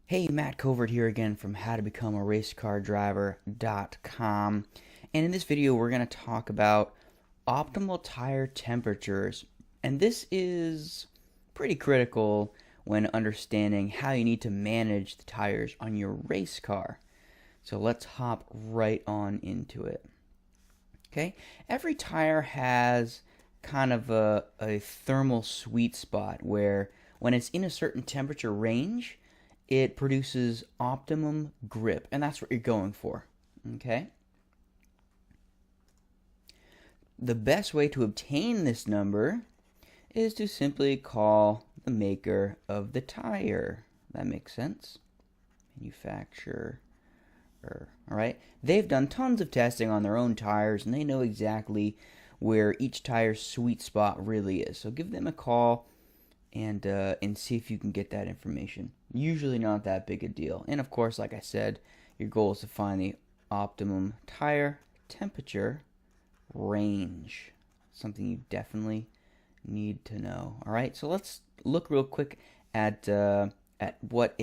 Hey, Matt Covert here again from howtobecome a racecardriver.com. And in this video, we're going to talk about optimal tire temperatures. And this is pretty critical when understanding how you need to manage the tires on your race car. So let's hop right on into it. Okay, every tire has kind of a thermal sweet spot where when it's in a certain temperature range, it produces optimum grip, and that's what you're going for. Okay? The best way to obtain this number is to simply call the maker of the tire. That makes sense. Manufacturer. All right? They've done tons of testing on their own tires, and they know exactly where each tire's sweet spot really is. So give them a call and see if you can get that information. Usually not that big a deal. And of course, like I said, your goal is to find the optimum tire temperature range. Something you definitely need to know. All right, so let's look real quick at what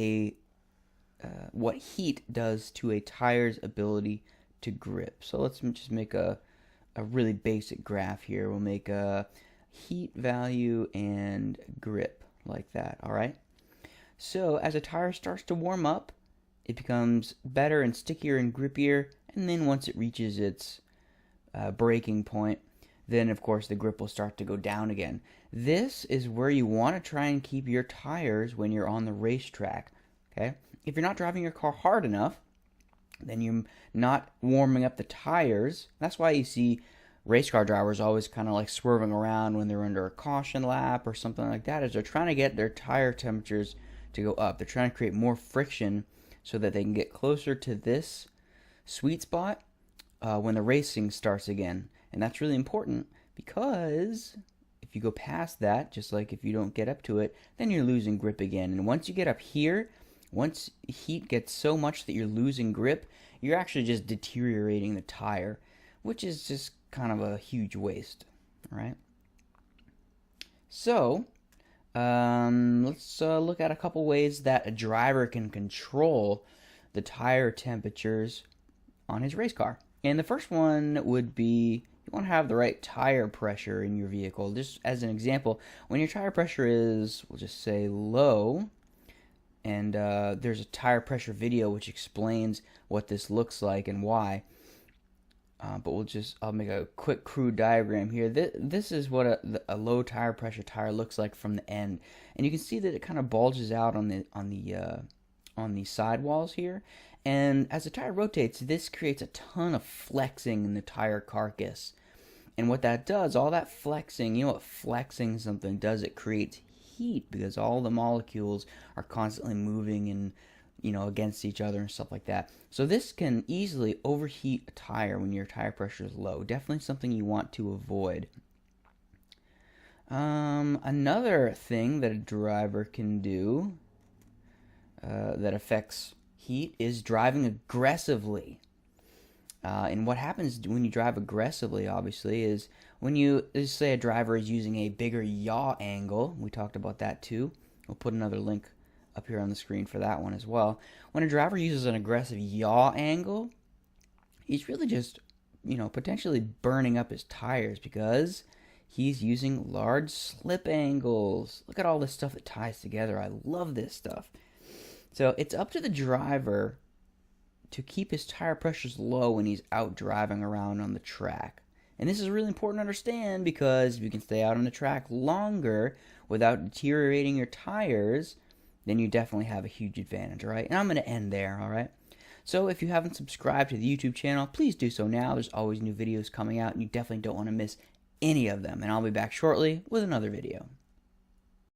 heat does to a tire's ability to grip. So let's just make a really basic graph here. We'll make a heat value and grip like that. All right. So as a tire starts to warm up, it becomes better and stickier and grippier, and then once it reaches its breaking point, then of course the grip will start to go down again. This is where you want to try and keep your tires when you're on the racetrack. Okay, if you're not driving your car hard enough, then you're not warming up the tires. That's why you see race car drivers always kind of like swerving around when they're under a caution lap or something like that, is they're trying to get their tire temperatures to go up. They're trying to create more friction so that they can get closer to this sweet spot when the racing starts again. And that's really important because if you go past that, just like if you don't get up to it, then you're losing grip again. And once you get up here, once heat gets so much that you're losing grip, you're actually just deteriorating the tire, which is just kind of a huge waste. All right. So let's look at a couple ways that a driver can control the tire temperatures on his race car. And the first one would be you want to have the right tire pressure in your vehicle. Just as an example, when your tire pressure is, we'll just say low, and there's a tire pressure video which explains what this looks like and why. But I'll make a quick crude diagram here. This is what a low tire pressure tire looks like from the end, and you can see that it kind of bulges out on the sidewalls here. And as the tire rotates, this creates a ton of flexing in the tire carcass. And what that does, all that flexing, you know what flexing something does? It creates heat because all the molecules are constantly moving and against each other and stuff like that. So this can easily overheat a tire when your tire pressure is low. Definitely something you want to avoid. Another thing that a driver can do that affects heat is driving aggressively. And what happens when you drive aggressively, obviously, is when let's say a driver is using a bigger yaw angle. We talked about that too. We'll put another link up here on the screen for that one as well. When a driver uses an aggressive yaw angle, he's really just, potentially burning up his tires because he's using large slip angles. Look at all this stuff that ties together. I love this stuff. So it's up to the driver to keep his tire pressures low when he's out driving around on the track. And this is really important to understand because if you can stay out on the track longer without deteriorating your tires, then you definitely have a huge advantage, all right? And I'm going to end there, all right? So if you haven't subscribed to the YouTube channel, please do so now. There's always new videos coming out, and you definitely don't want to miss any of them. And I'll be back shortly with another video.